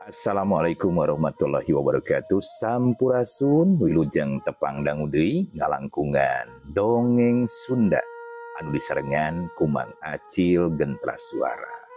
Assalamualaikum warahmatullahi wabarakatuh. Sampurasun wilujeng tepang dangu deui ngalangkungan dongeng Sunda anu disarengan ku Mang Acil Gentra Suara.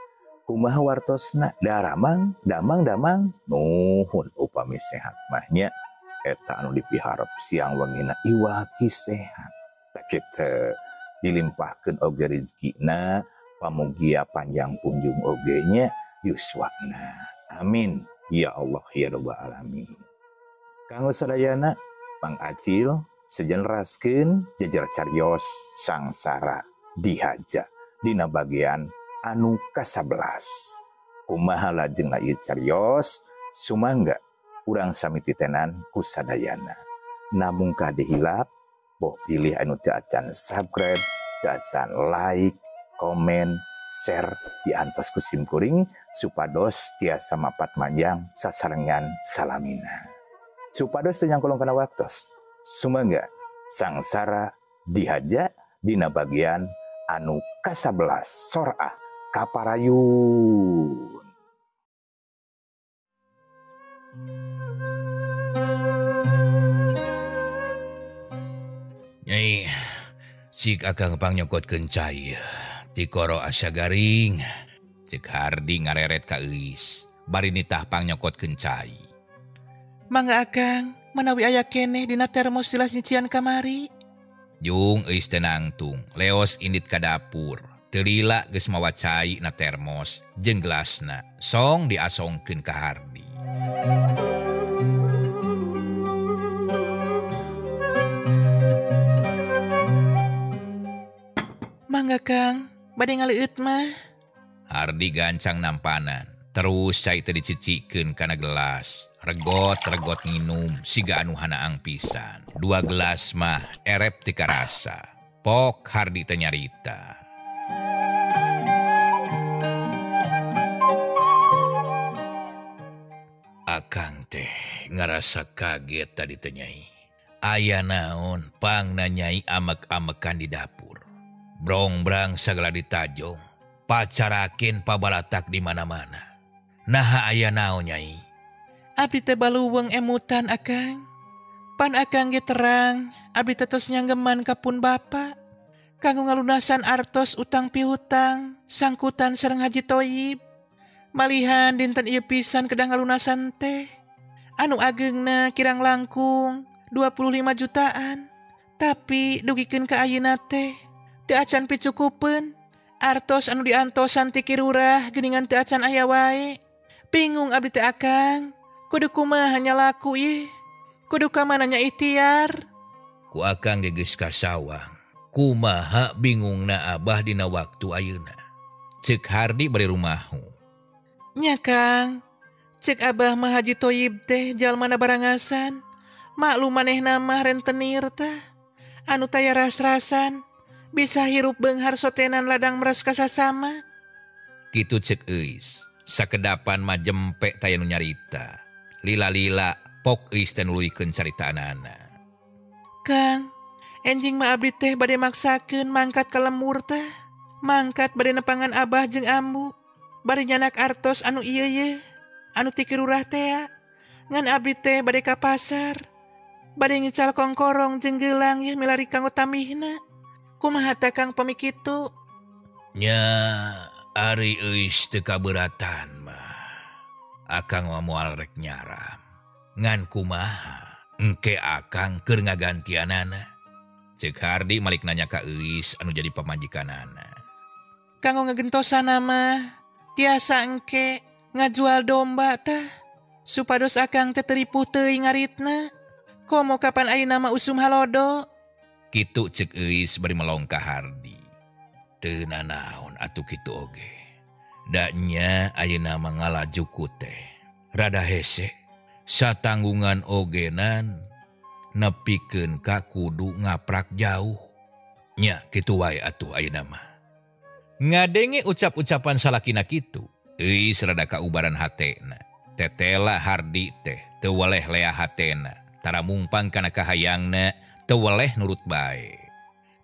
Kumaha wartosna daramang damang nuhun upami sehat mahnya eta anu dipiharep siang wengina iwaki sehat. Tak kita dilimpahkeun oge rezekina pamugia panjang punjung oge nya yuswana. Amin. Ya Allah ya Rabbal alamin. Kanggo sadayana Mang Acil sejenraskeun jejer carios sangsara dihaja dina bagian anu ka-11. Kumaha lajeng ieu carios sumangga urang sami titenan ku sadayana. Namung kade hilap boh pilih anu teu acan subscribe, teu acan like, komen, share diantos ku simkuring supados tiasa mapat manjang sasarengan salamina. Supados teu nyangkulung kana waktos. Sumangga sangsara dihaja dina bagian anu ka-11 Sorah Kaparayun. Nyai, cik akang pangnyokotkeun cai. Tikoro asa garing, cek Hardi ngareret ka Eis, bari nitah pangnyokotkeun cai. Mangga akang, manawi aya keneh dina termos tilas nyician kamari. Jung Eis tenangtung, leos indit ka dapur, telila geus mawa cai na termos, jeung gelasna, song diasongkeun ka Hardi. Mangga kang, bade ngaleueut mah. Hardi gancang nampanan, terus cai teu dicicikeun kana gelas. Regot nginum siga anu hanaang pisan. 2 gelas mah erep ti karasa. Pok Hardi teu nyarita. Akang teh ngarasa kaget tadi teh Nyai. Aya naon pang nanyai amek-amekan di dapur. Brong-brang sagala ditajong, pacarakeun pabalatak di mana-mana. Naha aya naon Nyai? Abdi teh baluweung emutan akang. Pan akang ge terang, abdi teh tos nyanggeman ka pun bapa. Kanggo ngalunasan artos utang piutang, sangkutan sareng Haji Thoyib. Malihan dinten ieu pisan kedang ngalunasan teh. Anu ageungna kirang langkung 25 jutaan. Tapi dugikeun ka ayeuna teh teu acan picukupeun. Artos anu diantosan ti kirurah geuningan teu acan aya wae. Bingung abdi teh akang. Kudu kumaha nyalaku ieu? Kudu ka mana nya ikhtiar? Ku akang ge geus kasawang. Kumaha bingungna Abah dina waktu ayeuna. Ceuk Hardi bari rumahu. Nya kang, cek Abah mah Haji Thoyib teh jalmana barangasan. Maklum manehna mah rentenir tah. Anu taya ras-rasan. Bisa hirup beunghar sotenan ladang meres kasasama. Kitu cek Eis, sakedapan mah jempe taya nu nyarita. Lila-lila pok Eis teh nuluykeun caritaanana. Kang, enjing mah abdi teh bade maksakeun mangkat ka lemur teh. Mangkat bade nepangan Abah jeung ambu. Bari nyanak artos anu ieu ye, anu ti kirurah teh. Ngan abdi teh bade ka pasar. Bade ngical kongkorong jeung geulang ye milari kanggo tamihna. Kumaha teh Kang pamikitu? Nya ari Eis teu kabeuratan mah. Akang mah moal rek nyaram. Ngan kumaha engke akang keur ngagantianana. Ceuk Hardi malik nanya ka Eis anu jadi pamajikanana. Kanggo ngagentosana mah tiasa engke ngajual domba tah. Supados akang teh teripuh teuing ngaritna. Komo kapan ayeuna mah usum halodo. Kitu ceuk Eis bari melong ka Hardi. Teu nanaon atuh kitu oge. Da nya ayeuna mah ngalajuku teh. Rada hese. Satanggungan ogenan nepikeun ka kudu ngaprak jauh. Nya kitu wae atuh ayeuna mah. Ngadenge ucap-ucapan salakina kitu, Eis rada kaubaran hatena. Tetela Hardi teh teu weleh lea hatena. Tara mungpang kana kahayangna teu weleh nurut bae.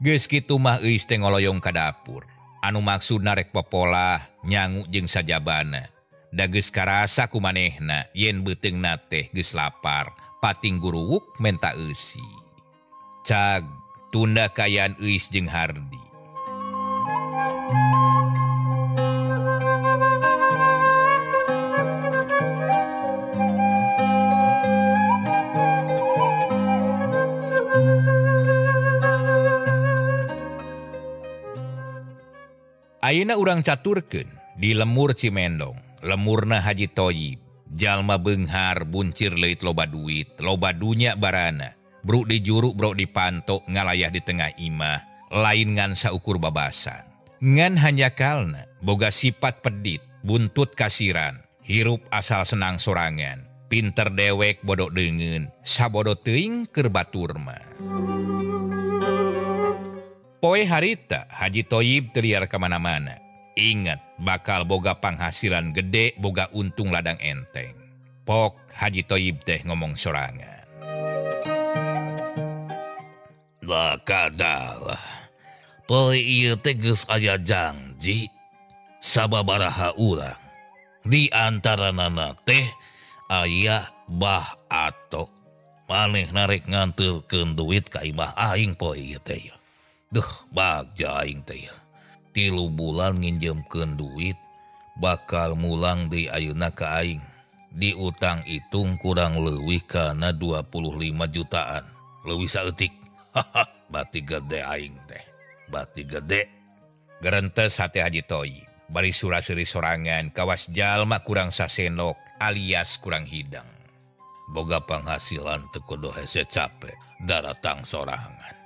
Geus kitu mah Eis teh ngoloyong ka dapur. Anu maksudna rek popolah nyangu jeung sajabana. Da geus karasa ku manehna yen beuteungna teh geus lapar, pating guruwuk menta eusi. Cag tunda kayaan Euis jeung Hardi. Ayeuna urang caturkeun di lemur Cimendong, lemurna Haji Thoyib, jalma beunghar buncir leuit loba duit, loba dunya barana, bruk di juru bruk di panto ngalayah di tengah imah, lain ngan saukur babasan. Ngan hanyakalna boga sifat pedit, buntut kasiran, hirup asal senang sorangan, pinter dewek bodo deungeun, sabodo teuing keur batur mah. Poe harita Haji Thoyib teriar kemana-mana. Ingat bakal boga penghasilan gede, boga untung ladang enteng. Pok Haji Thoyib teh ngomong sorangan. Lah kadalah. Poe ieu teh geus aya janji sababaraha urang. Di antaranana teh aya bah ato. Manehna rek nganterkeun duit ka imah aing poe ieu teh. Duh, bagja aing teh. 3 bulan nginjemkeun duit, bakal mulang deui ayeuna ka aing. Di utang itung kurang leuwih kana 25 jutaan. Leuwih saeutik. Haha, bati gede aing teh. Bati gede. Gerentes hati Haji Thoyib. Bari sura-seri sorangan kawas jalma kurang sasendok alias kurang hidang. Boga penghasilan teu kudu hese capek, daratang sorangan.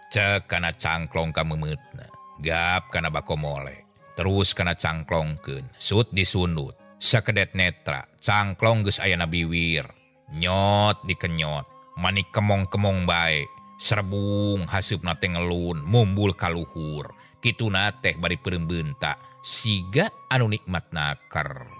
Cek kana cangklong ka memeutna, gap kana bako mole, terus kana cangklongkeun, sut disunut, sakedet netra, cangklong geus ayana biwir, nyot dikenyot, manik kemong-kemong bae, serbung haseupna teh ngelun, mumbul kaluhur, kituna teh bari peurembeunta, siga anu nikmat naker.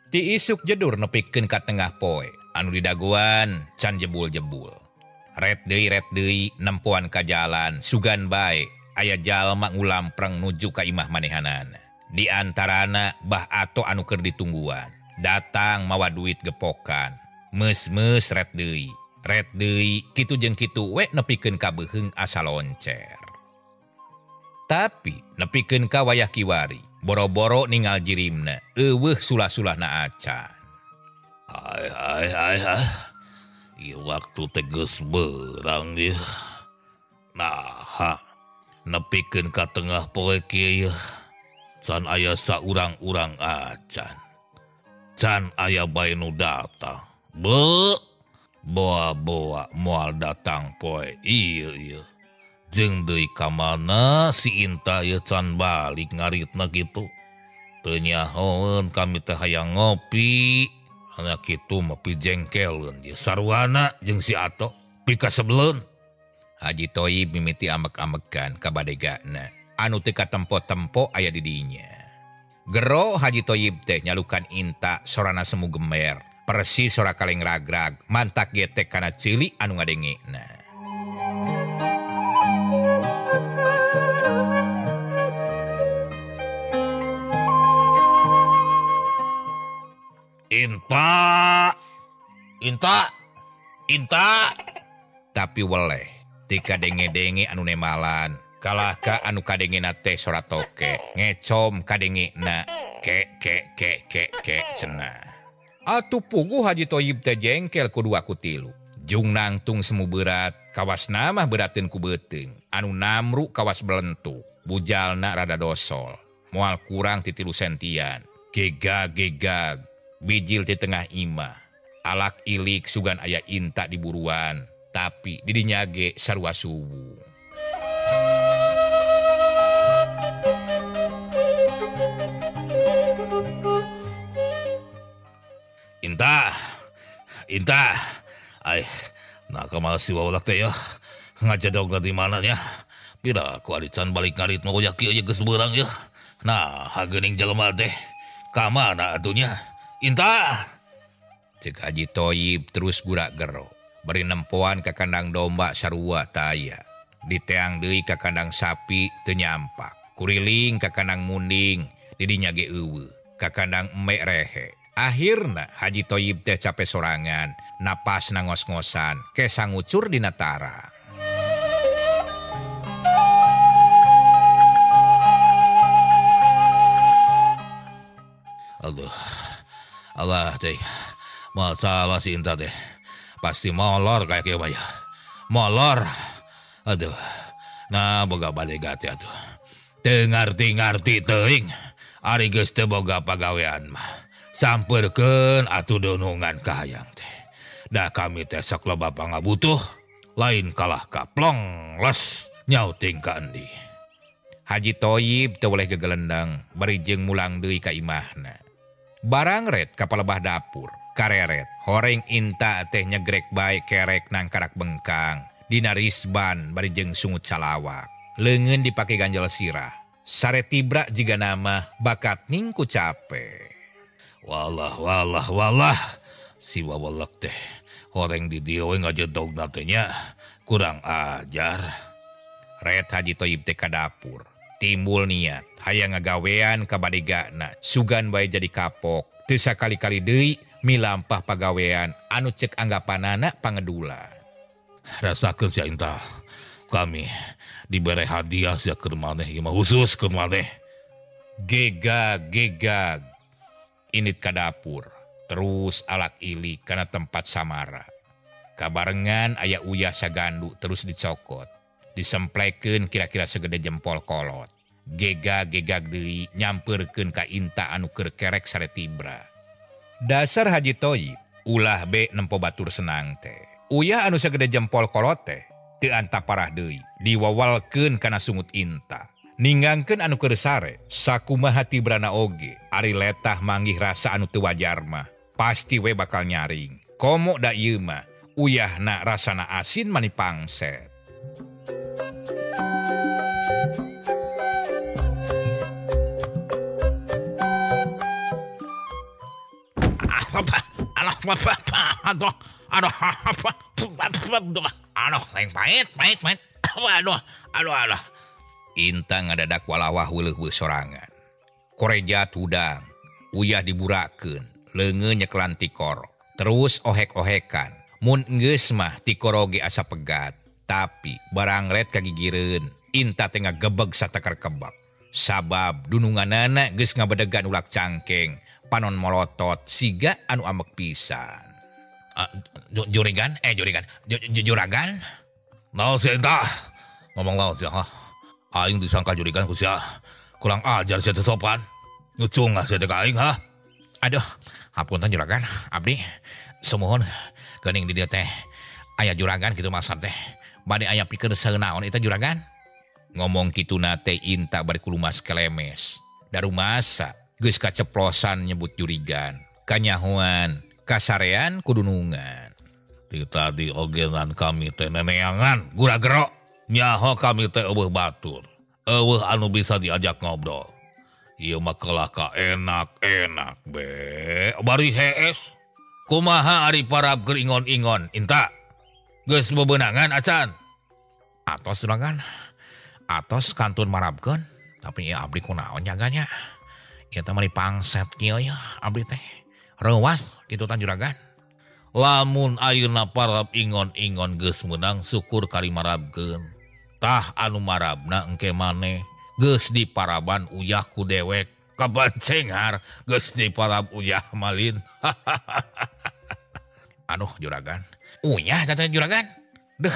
Ti isuk jedur nepikeun ka tengah poe, anu didaguan can jebul-jebul. Ret deui nempoan ka jalan, sugan bae, aya jalma ngulampreng nuju ka imah manehanana. Di antarana bah ato anu keur ditungguan, datang mawa duit gepokan. Meus-meus ret deui, kitu jeung kitu we nepikeun ka beuheung asa loncer. Tapi nepikeun ka wayah kiwari, boro-boro ningal jirimna, eueuh sulah-sulahna acan. Hai. Ieu waktu teh geus beurang ieu. Nah, nepikeun ka tengah poe kieu can aya saurang-urang acan. Can aya bae nu datang. Boa-boa moal datang poe ieu. Jeung deui ka mana si Inta ye can balik ngaritna kitu. Teu nyahoeun kami teh hayang ngopi. Hanya kitu mah pi jengkelkeun ye sarwana jeung si Ato pika sebeleun. Haji Thoyib mimiti ambek-ambekan ka badegana anu teu katempo-tempo aya di dinya. Gero Haji Thoyib teh nyalukan Inta sorana semu gemer, persis sora kaleng ragrag, mantak getek kana cilik anu ngadengena. Inta. Tapi weleh tika denge-denge anu nemalan, kalahka anu kadengena teh sora toke, ngecom kadengena kek cenah. Atuh puguh Haji Thoyib teh jengkel ku 2 ku 3. Jung nangtung semu berat, kawas namah berateun ku beuteung, anu namru kawas belentuk, bujalna rada dosol, moal kurang ti 3 sentian, gegag, bijil di tengah imah, alak ilik sugan aya Inta di buruan, tapi di dinya ge sarua subuh. Inta, ay, nah kamal si wawalak teh ya, ngajadog di mana ya? Pira ku arican balik ngarit mau yak kieu geus beurang ya. Nah, hagening jelema teh kamana atunya? Inta. Cek Haji Toyib terus gurak gero. Beri nempoan ke kandang domba sarua taya. Diteang deui ke kandang sapi teu nyampak. Kuriling ke kandang munding, didinya ge eueuh. Ke kandang emek rehe. Akhirna Haji Toyib teh capek sorangan, napas ngos-ngosan, kesa ngucur dina tarang. Aduh, Allah deh, masalah si Inta teh. Pasti molor kayak kieu mah ya. Molor. Aduh, nah boga balik gati atuh. Teu ngarti-ngarti teuing. Ari geus teu boga pagawean mah. Sampeurkeun atuh dunungan ka hayang teh. Da kami teh sok loba pangabutuh. Lain kalah kaplong les nyauting ka endi. Haji Toyib teu boleh gegelendang, barijeng mulang deui ka imahna. Barang ret ka palebah dapur, kareret, horeng Inta teh nyegrek bae kerek nang karak bengkang, dina risban barijeng sungut salawak. Leungeun dipake ganjel sirah. Sare tibra jiga nama bakat ningku capek. Walah. Si wawelek teh. Horeng di dieu we ngajedogna teh nya. Kurang ajar. Ret Haji Toyib teh ka dapur. Timbul niat, hayang ngagawean ka badigana, sugan bae jadi kapok, teu sakali-kali deui milampah pagawean anu cek anggapanana pangedula. Rasakeun sia Inta, kami dibere hadiah sia keur maneh ieu mah khusus keur maneh. Gegag, init ka dapur, terus alak ilik kana tempat samara. Kabarengan aya uyah sagandu terus dicokot. Disemplekeun kira-kira segede jempol kolot. Gegag deui nyampeurkeun ka Inta anu keur kerek sare tibra. Dasar Haji Toyib, ulah be nempo batur senang teh. Uyah anu segede jempol kolot teh, teu anta parah deui, diwawalkeun kana sungut Inta. Ninggangkeun anu keur sare, sakumaha tibrana oge, ari letah manggih rasa anu teu wajar mah, pasti we bakal nyaring. Komo da ieu mah, uyahna rasana asin mani pangset. Aduh, lain pahit. Aduh. Inta ngadadak walawah weuleuh sorangan. Koreja tudang, uyah diburakeun, leungeun nyeklan tikor, terus ohek-ohekan. Mun geus mah tikoro ge asa pegat, tapi barang ret kagigireun, Inta teh ngagebeg satakar kebab. Sabab dununganana geus ngabedegan ulak cangkeng, panon molotot siga anu amek pisan. Juragan. Naon sia Inta? Ngomong naon sia? Aing disangka juragan ku sia. Kurang ajar sia teu sopan. Ngucung sia teh ka aing ha. Aduh, hapunten juragan, abdi semohon geuning di dieu teh aya juragan kitu masab teh. Bade aya pikeun saeunaon eta juragan? Ngomong kituna teh Inta bari kulumas kelemes. Daru masa geus kaceplosan nyebut jurigan, kanyahoan, kasarean kudunungan. Ti tadi ogenan kami teh neneangan gura gero. Nyaho kami teh eueuh batur. Eueuh anu bisa diajak ngobrol. Ieu mah kelah ka enak-enak be. Bari hees. Kumaha ari parab keur ingon-ingon Inta? Geus bebeunangan acan? Atos juragan. Atos kantun marabkeun, tapi ieu abdi kunaon jaganya? Ieu teh mah dipangset kieu ya abdi teh. Reuwas kitu tah juragan. Lamun ayeuna parab ingon-ingon geus meunang syukur kali marabkeun. Tah anu marabna engke maneh geus diparaban uyah ku dewek. Kabancengar geus diparab uyah malin. Aduh juragan. Uyah teh juragan. Deuh,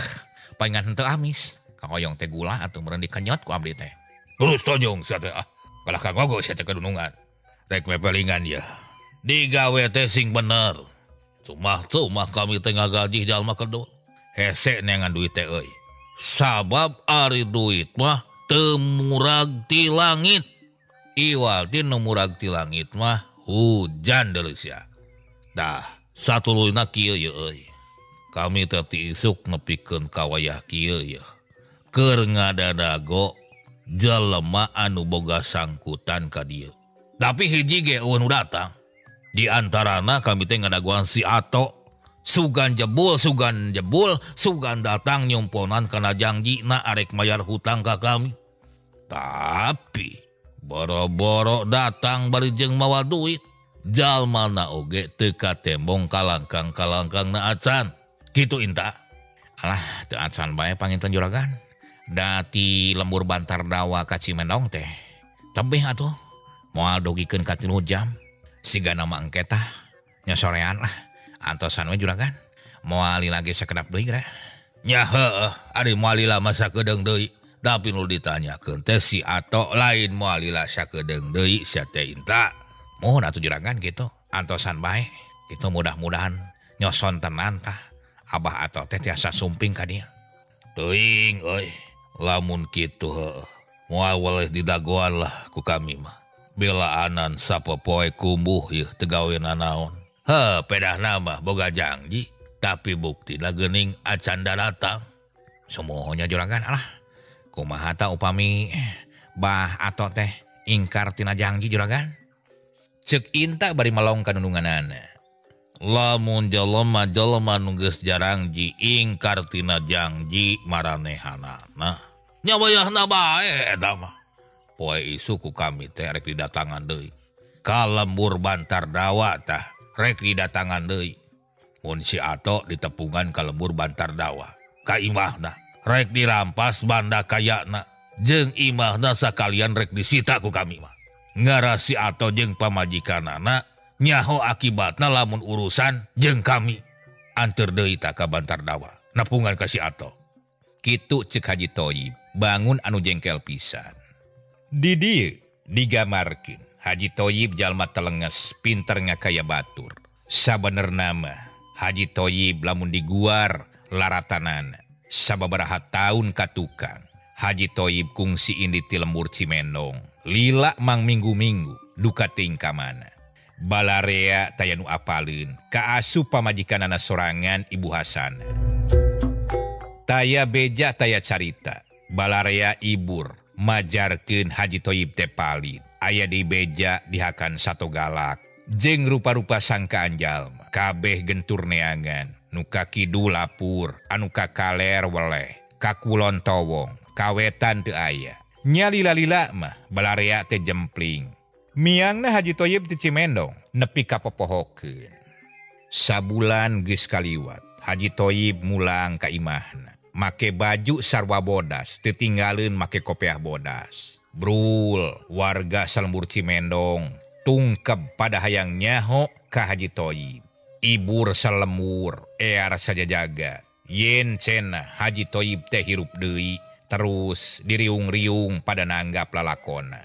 palingan henteu amis. Kahoyong teh gula atuh meureun dikenyot ku abdi teh. Terus tonjong sia teh ah. Kalah kagogo sia teh kadunungan. Rek mepelingan ya. Digawe teh sing bener. Cuma kami teh ngagaji jalma kedul. Hese neangan duit teh euy. Sabab ari duit mah teu murag ti langit. Iwal ti nu murag ti langit mah hujan deuleu sia. Dah, satuluyna kieu ye euy. Kami teh ti isuk nepikeun ka wayah kieu ye. Keur ngadadago jelema anu boga sangkutan ka dieu. Tapi hiji ge nu datang. Di antarana kami teh ngadaguan si Ato. Sugan jebul, sugan datang nyumponan kana jangjina arek mayar hutang ka kami. Tapi boro-boro datang bari jeung mawa duit. Jalmana oge teu katembong kalangkang na acan. Kitu Inta. Alah, teu acan bae panginten juragan. Dati lembur Bantar Dawa ka Cimendong teh. Tebih atuh. Moal dogikeun ka 3 jam. Siga nama engketa nya sorean lah. Antosan we juragan. Moal lagi sakedap deui gra. Nya heueuh, ari moal lila masa kedeung deui. Tapi nu ditanyakeun teh si Ato lain moal lila sakedeung deui sia teh Inta. Mohon atuh juragan gitu. Antosan bae. Kitu mudah-mudahan nyoson tenan tah. Abah Ato teh tiasa sumping ka dieu. Teuing euy. Lamun kitu heueuh. Moal weleh didagoan lah ku kami mah. Belaanan sapopoe kumbuh yeuh teu gaweana naon. Pedah nama boga janji, tapi bukti na geuning acan datang. Semuanya juragan alah. Kumaha ta upami Bah Ato teh ingkar tina janji juragan? Ceuk Inta bari malong kanununganana. Lamun jelema nu geus jarangji ingkar tina janji maranehanana. Nya wayahna bae eta mah. Poe isu ku kami teh rek didatangan deui. Ka lembur Bantar Dawa tah rek didatangan deui. Mun si Ato ditepungan ka lembur Bantar Dawa. Ka imahna rek dirampas banda kayana. Jeung imahna sakalian rek disita ku kami mah. Ngara si Ato jeung pamajikanana nyaho akibatna lamun urusan jeung kami. Anteur deui ta ka Bantar Dawa. Nepungan ka si Ato. Kitu ceuk Haji Thoyib bangun anu jengkel pisan. Di dieu digamarkeun Haji Thoyib jalma telenges pinter ngakaya batur. Sabenerna mah Haji Thoyib lamun diguar laratanana. Sababaraha taun ka tukang Haji Thoyib kungsi indi ti lembur Cimendong. Lila mang minggu-minggu duka ting ka mana. Balarea taya nu apaleun ka asup pamajikanana sorangan Ibu Hasana. Taya beja taya carita. Balarea ibur majarkeun Haji Thoyib teh palit. Aya di beja dihakan sato galak. Jeung rupa-rupa sangkaan jalma. Kabeh gentur neangan. Nu ka kidul lapur, anu ka kaler weleh, ka kulon towong, kawetan teu aya. Nya lila-lila mah balarea teh jempling. Miangna Haji Thoyib ti Cimendong nepi ka popohokeun. Sabulan geus kaliwat, Haji Thoyib mulang ka imahna. Make baju sarwa bodas, teu tinggaleun make kopiah bodas. Brul, warga salembur Cimendong tungkeb pada hayang nyaho ka Haji Thoyib. Ibur salemur, ear saja jaga. Yen cenah Haji Thoyib teh hirup deui, terus diriung-riung pada nanggap lalakona.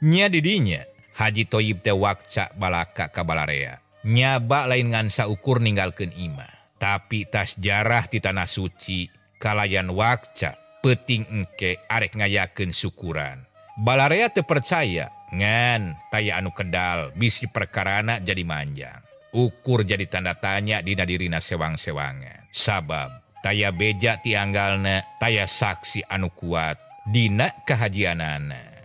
Nya didinya Haji Thoyib teh wakca balaka ka balarea. Nyaba lain ngan saukur ninggalkeun imah. Tapi tas jarah ti tanah suci, kalayan wakca peuting engke arek ngayakeun syukuran. Balarea teu percaya ngan taya anu kedal bisi perkarana jadi manjang. Ukur jadi tanda tanya dina dirina sewang-sewangan. Sabab taya beja tianggalna, taya saksi anu kuat dina kahajianana.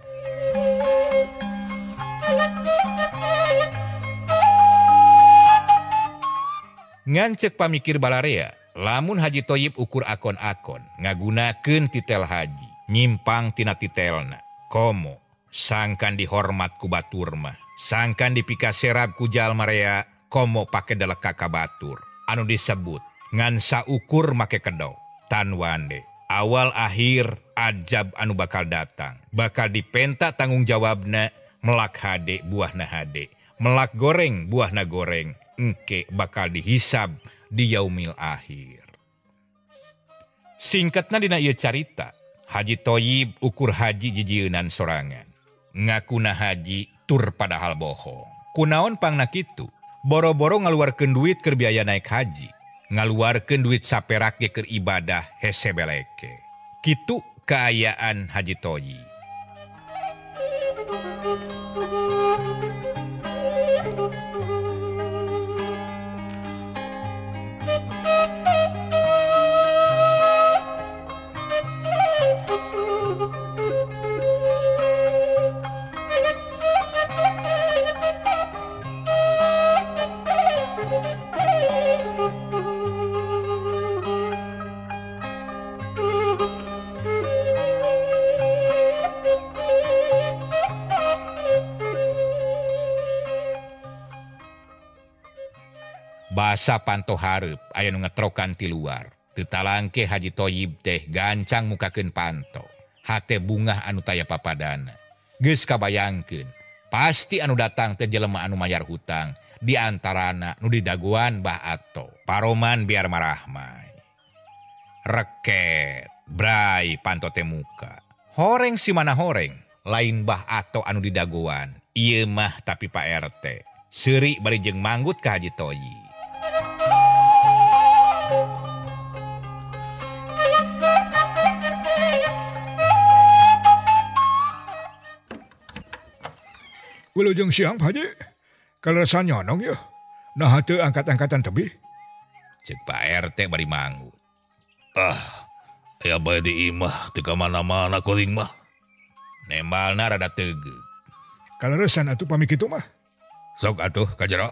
Ngancek pamikir balarea, lamun Haji Thoyib ukur akon-akon ngagunakeun titel haji, nyimpang tina titelna. Komo sangkan dihormat ku batur mah, sangkan dipikaserab ku jalma rea. Komo pake deleka ka batur anu disebut ngan saukur make kedok tan wande awal akhir ajab anu bakal datang, bakal dipenta tanggung jawabna. Melak hade buahna hade, melak goreng buahna goreng, engke bakal dihisab di yaumil akhir. Singkatna dina ieu carita, Haji Thoyib ukur haji jijieunnan sorangan. Ngakuna haji tur padahal bohong. Kunaon pangna kitu? Boro-boro ngaluarkeun duit keur biaya naik haji, ngaluarkeun duit saperak ge keur ibadah hese beleke. Kitu kaayaan Haji Thoyib. Basa panto hareup aya nu ngetrokan ti luar. Teu talangke Haji Thoyib teh gancang mukakeun panto. Hate bungah anu taya papadana. Geus kabayangkeun, pasti anu datang teh jelema anu mayar hutang. Di antarana nu didaguan Mbah Ato. Paroman biar marah mai. Reket, brai panto teh muka. Horeng si mana horeng, lain Mbah Ato anu didaguan. Ieu mah tapi Pak RT. Seuri bari jeung manggut ka Haji Thoyib. Wilujeng siang Pak Haji. Kalau rasa nyonong ya. Nah teu angkat-angkatan tebih. Cek Pak RT bari manggut. Ya bae di imah teu ka mana-mana kuring mah. Nembalna rada tegeuk. Kalau resan atuh pami kitu mah. Sok atuh ka jero.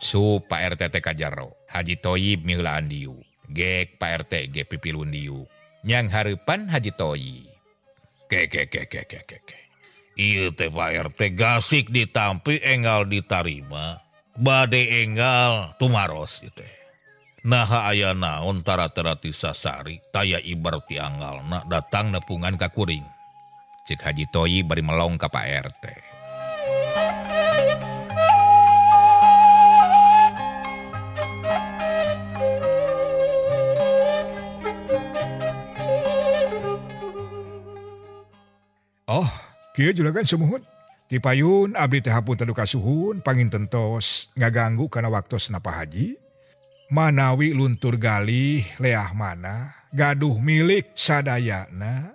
Su Pak RT teh ka jero. Haji Thoyib miheulaan diuk. Gek Pak RT ge pipilun diuk. Nyang hareupan Haji Thoyib. Ke. Ieu teh Pak RT gasik ditampi enggal ditarima. Bade enggal tumaros ieu teh. Nah aya naon tara-tara ti sasari taya ibar ti anggalna datang nepungan ka kuring. Cek Haji Thoyib bari melong ka Pak RT. Oh, kieu juragan sumuhun. Ti payun abdi teh hapunten kasuhun pangintentos ngaganggu kana waktosna Pak Haji. Manawi luntur galih leah mana gaduh milik sadayana.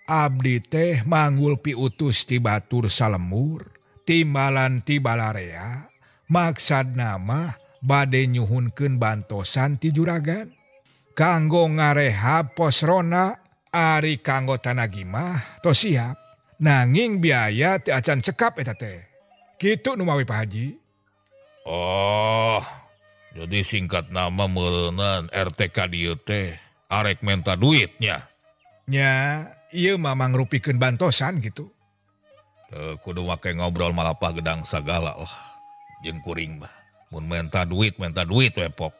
Abdi teh manggul piutus ti batur salemur, timbalan ti balarea, maksad nama bade nyuhunkeun bantosan ti juragan. Kanggo ngarehab posrona, ari kanggo tanagimah, to siap. Nanging biaya ti acan cekap eta teh. Kitu nu mawi Pak Haji. Oh, jadi singkat nama meureunnan RTK dieu teh arek menta duitnya. Nya, ieu mah mangrupikeun bantosan gitu. Teu kudu make ngobrol malapah gedang sagala lah. Jeung kuring mah. Mun menta duit we pok.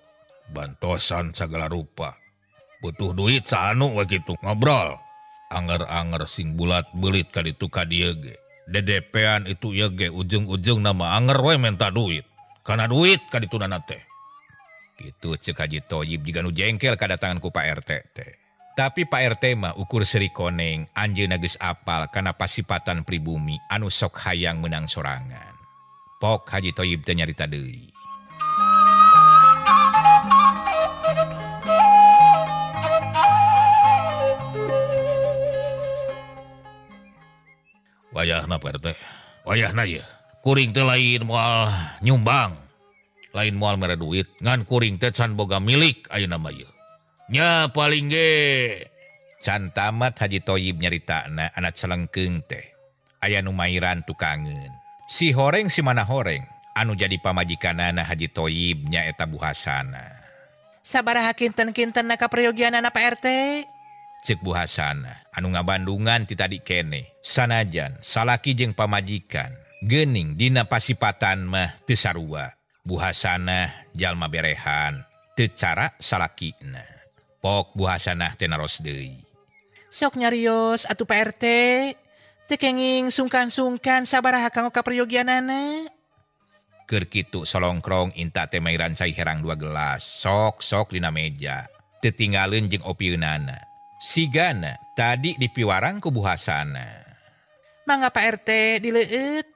Bantosan sagala rupa. Butuh duit saanu we kitu ngobrol. Anger-anger sing bulat belit ka ditu ka dieu ge. DDP-an itu ieu ge ujung-ujung nama anger we menta duit. Kana duit ka dituna teh. Kitu cek Haji Thoyib jiga nu jengkel kadatangan ku Pak RT teh. Tapi Pak RT mah ukur seri koneng anjeunna geus apal kana pasipatan pribumi anu sok hayang menang sorangan. Pok Haji Thoyib teh nyarita deui. Wayahna Pak RT. Wayahna ya. Kuring teh lain moal nyumbang. Lain moal mere duit. Ngan kuring teh can boga milik ayeuna mah ieu. Nya paling ge. Can tamat Haji Thoyib nyaritana anak celengkeung teh. Aya nu mairan tukangeun. Si horeng si mana horeng. Anu jadi pamajikanana Haji Thoyib nya eta Bu Hasana. Sabaraha kinten-kinten ka prayogianana Pak RT? Cek Bu Hasana, anu ngabandungan ti tadi kene. Sanajan, salaki jeung pamajikan. Geuning dina pasipatan mah teu sarua. Bu Hasana jalma berehan, teu cara salakina. Pok Bu Hasanah teh naros deui. Sok nyarios atuh Pak RT. Teu kenging sungkan-sungkan sabaraha kanggo kaprayogianana. Keur kitu solongkrong inta teh mairan cai herang 2 gelas. Sok-sok dina meja. Teu tinggalin jeung opieunana. Sigana tadi dipiwarang ku Bu Hasana. Mangga Pak RT dileueut.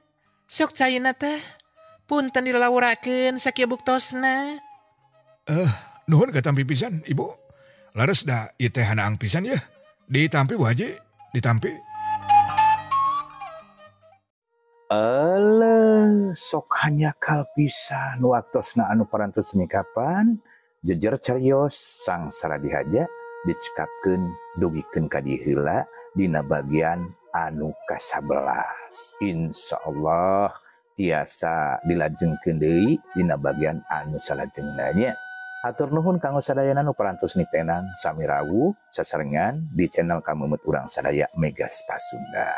Sok caina teh. Punten dilalawurakeun sakieu buktosna. Nuhun katampi pisan Ibu. Laras da ieu teh hanaang pisan ya. Ditampi Bu Haji, ditampi. Sok hanya kalpisan waktosna anu parantos nyikapan. Jejer carios sang Saradi Haja dicekapkeun dugikeun ka dieu heula dina bagian anu ka-11. Insyaallah tiasa dilajengkeun deui dina bagian anu salajengna nya. Hatur nuhun kanggo sadayana nu parantos nitenan sami rawuh sasarengan di channel Kamemet Urang Sadaya Megas Pasunda.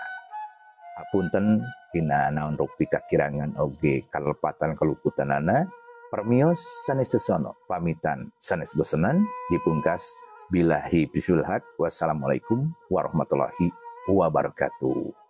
Hapunten dina naon rupi kakirangan oge kalepatan kaluputanana Permios sanes tesono pamitan sanes bosenan dipungkas billahi bismillah. Wassalamualaikum warahmatullahi wabarakatuh.